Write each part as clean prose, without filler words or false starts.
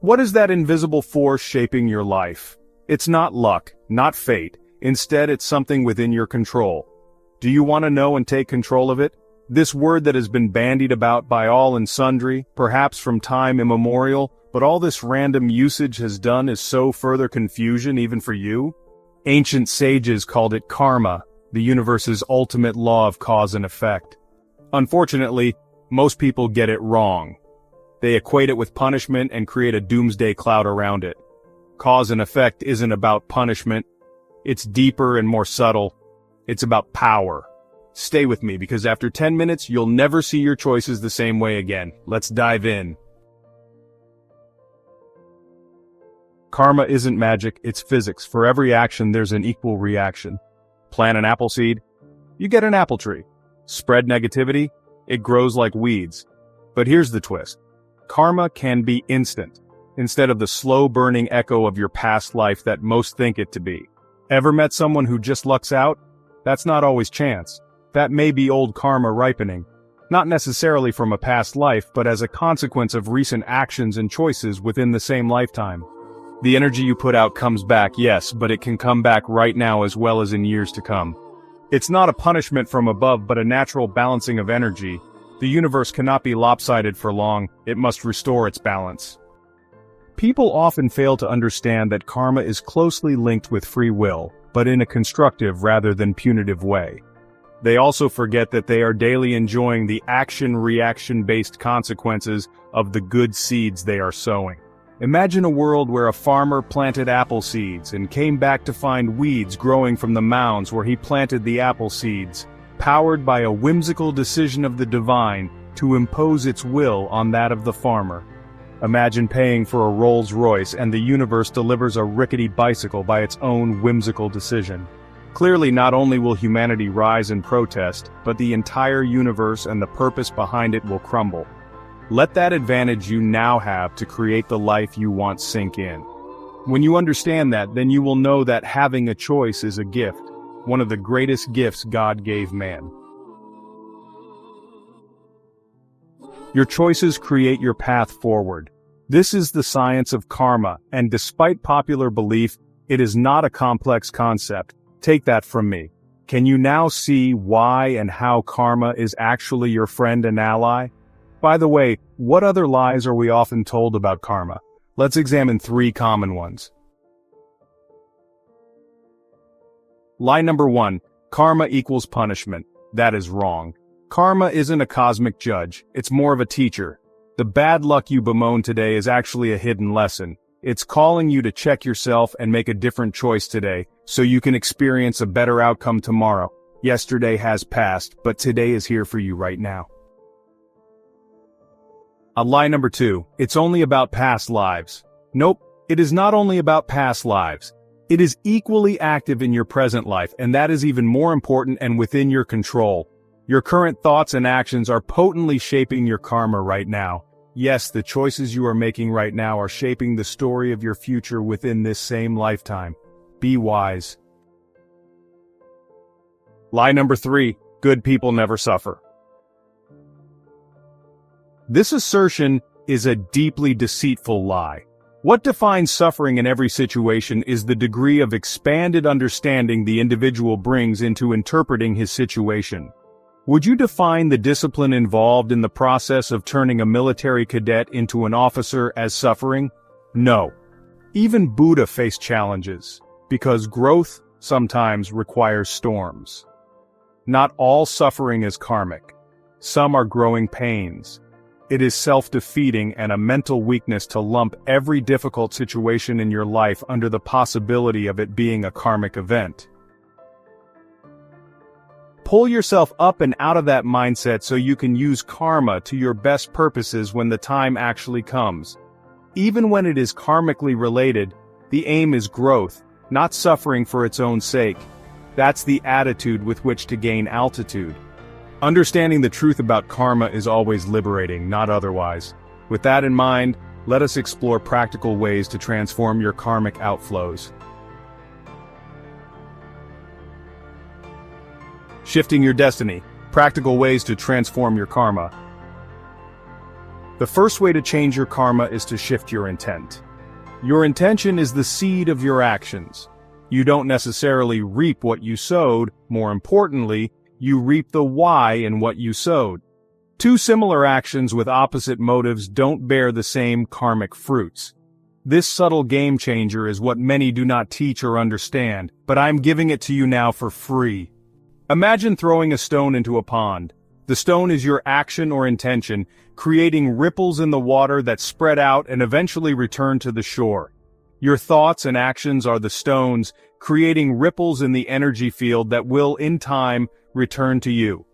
What is that invisible force shaping your life? It's not luck, not fate. Instead, it's something within your control. Do you want to know and take control of it? This word that has been bandied about by all and sundry, perhaps from time immemorial, but all this random usage has done is sow further confusion even for you. Ancient sages called it karma, the universe's ultimate law of cause and effect. Unfortunately, most people get it wrong. They equate it with punishment and create a doomsday cloud around it. Cause and effect isn't about punishment. It's deeper and more subtle. It's about power. Stay with me because after 10 minutes, you'll never see your choices the same way again. Let's dive in. Karma isn't magic, it's physics. For every action, there's an equal reaction. Plant an apple seed, you get an apple tree. Spread negativity, it grows like weeds. But here's the twist. Karma can be instant, instead of the slow-burning echo of your past life that most think it to be. Ever met someone who just lucks out? That's not always chance. That may be old karma ripening. Not necessarily from a past life, but as a consequence of recent actions and choices within the same lifetime. The energy you put out comes back, yes, but it can come back right now as well as in years to come. It's not a punishment from above, but a natural balancing of energy. The universe cannot be lopsided for long, it must restore its balance. People often fail to understand that karma is closely linked with free will, but in a constructive rather than punitive way. They also forget that they are daily enjoying the action-reaction-based consequences of the good seeds they are sowing. Imagine a world where a farmer planted apple seeds and came back to find weeds growing from the mounds where he planted the apple seeds, powered by a whimsical decision of the divine to impose its will on that of the farmer. Imagine paying for a Rolls-Royce and the universe delivers a rickety bicycle by its own whimsical decision. Clearly, not only will humanity rise in protest, but the entire universe and the purpose behind it will crumble. Let that advantage you now have to create the life you want sink in. When you understand that, then you will know that having a choice is a gift, one of the greatest gifts God gave man. Your choices create your path forward. This is the science of karma, and despite popular belief, it is not a complex concept. Take that from me. Can you now see why and how karma is actually your friend and ally? By the way, what other lies are we often told about karma? Let's examine 3 common ones. Lie number 1, karma equals punishment. That is wrong. Karma isn't a cosmic judge, it's more of a teacher. The bad luck you bemoan today is actually a hidden lesson. It's calling you to check yourself and make a different choice today, so you can experience a better outcome tomorrow. Yesterday has passed, but today is here for you right now. Lie number 2, it's only about past lives. Nope, it is not only about past lives. It is equally active in your present life, and that is even more important and within your control. Your current thoughts and actions are potently shaping your karma right now. Yes, the choices you are making right now are shaping the story of your future within this same lifetime. Be wise. Lie number 3, good people never suffer. This assertion is a deeply deceitful lie. What defines suffering in every situation is the degree of expanded understanding the individual brings into interpreting his situation. Would you define the discipline involved in the process of turning a military cadet into an officer as suffering? No. Even Buddha faced challenges, because growth sometimes requires storms. Not all suffering is karmic. Some are growing pains. It is self-defeating and a mental weakness to lump every difficult situation in your life under the possibility of it being a karmic event. Pull yourself up and out of that mindset so you can use karma to your best purposes when the time actually comes. Even when it is karmically related, the aim is growth, not suffering for its own sake. That's the attitude with which to gain altitude. Understanding the truth about karma is always liberating, not otherwise. With that in mind, let us explore practical ways to transform your karmic outflows. Shifting your destiny. Practical ways to transform your karma. The first way to change your karma is to shift your intent. Your intention is the seed of your actions. You don't necessarily reap what you sowed, more importantly, you reap the why in what you sowed. Two similar actions with opposite motives don't bear the same karmic fruits. This subtle game changer is what many do not teach or understand, but I'm giving it to you now for free. Imagine throwing a stone into a pond. The stone is your action or intention, creating ripples in the water that spread out and eventually return to the shore. Your thoughts and actions are the stones, creating ripples in the energy field that will, in time, return to you.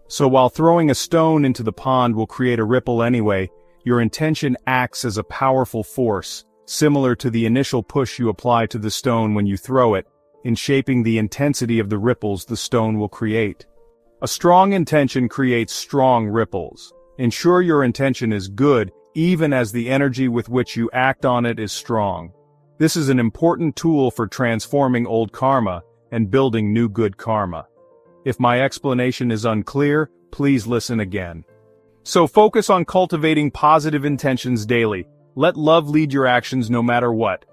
So while throwing a stone into the pond will create a ripple anyway, your intention acts as a powerful force, similar to the initial push you apply to the stone when you throw it, in shaping the intensity of the ripples the stone will create. A strong intention creates strong ripples. Ensure your intention is good, even as the energy with which you act on it is strong. This is an important tool for transforming old karma and building new good karma. If my explanation is unclear, please listen again. So focus on cultivating positive intentions daily. Let love lead your actions no matter what.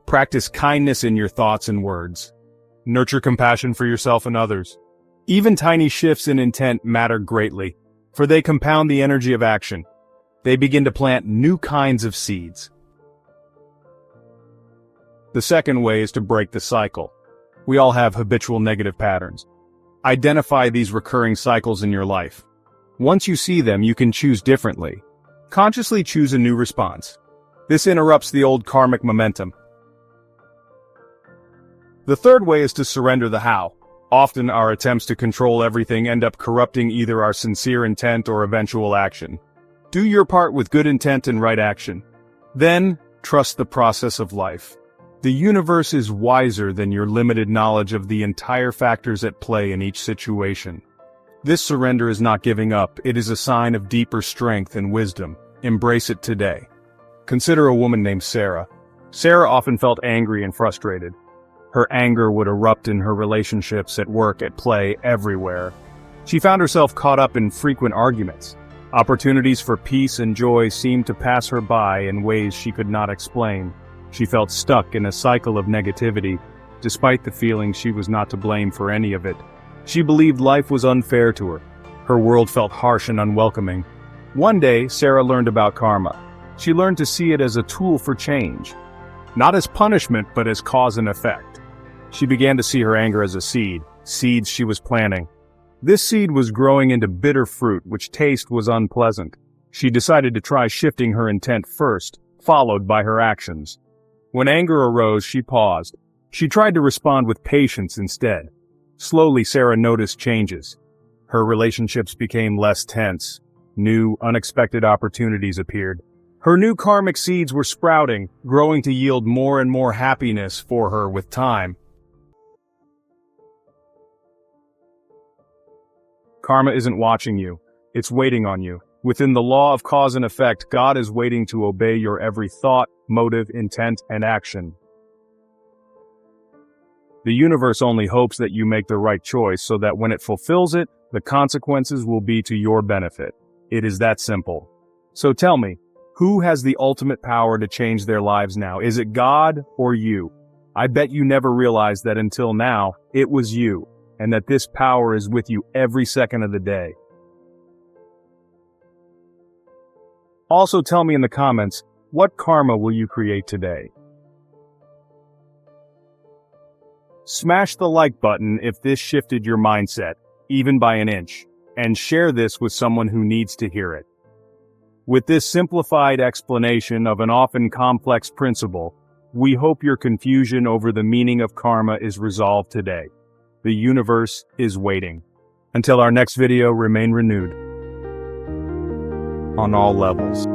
Practice kindness in your thoughts and words. Nurture compassion for yourself and others. Even tiny shifts in intent matter greatly, for they compound the energy of action. They begin to plant new kinds of seeds. The second way is to break the cycle. We all have habitual negative patterns. Identify these recurring cycles in your life. Once you see them, you can choose differently. Consciously choose a new response. This interrupts the old karmic momentum. The third way is to surrender the how. Often our attempts to control everything end up corrupting either our sincere intent or eventual action. Do your part with good intent and right action. Then, trust the process of life. The universe is wiser than your limited knowledge of the entire factors at play in each situation. This surrender is not giving up, it is a sign of deeper strength and wisdom. Embrace it today. Consider a woman named Sarah. Sarah often felt angry and frustrated. Her anger would erupt in her relationships, at work, at play, everywhere. She found herself caught up in frequent arguments. Opportunities for peace and joy seemed to pass her by in ways she could not explain. She felt stuck in a cycle of negativity, despite the feeling she was not to blame for any of it. She believed life was unfair to her. Her world felt harsh and unwelcoming. One day, Sarah learned about karma. She learned to see it as a tool for change. Not as punishment, but as cause and effect. She began to see her anger as a seed, seeds she was planting. This seed was growing into bitter fruit, which taste was unpleasant. She decided to try shifting her intent first, followed by her actions. When anger arose, she paused. She tried to respond with patience instead. Slowly, Sarah noticed changes. Her relationships became less tense. New, unexpected opportunities appeared. Her new karmic seeds were sprouting, growing to yield more and more happiness for her with time. Karma isn't watching you, it's waiting on you. Within the law of cause and effect, God is waiting to obey your every thought, motive, intent, and action. The universe only hopes that you make the right choice so that when it fulfills it, the consequences will be to your benefit. It is that simple. So tell me, who has the ultimate power to change their lives now? Is it God or you? I bet you never realized that until now, it was you, and that this power is with you every second of the day. Also tell me in the comments, what karma will you create today? Smash the like button if this shifted your mindset, even by an inch, and share this with someone who needs to hear it. With this simplified explanation of an often complex principle, we hope your confusion over the meaning of karma is resolved today. The universe is waiting. Until our next video, remain renewed on all levels.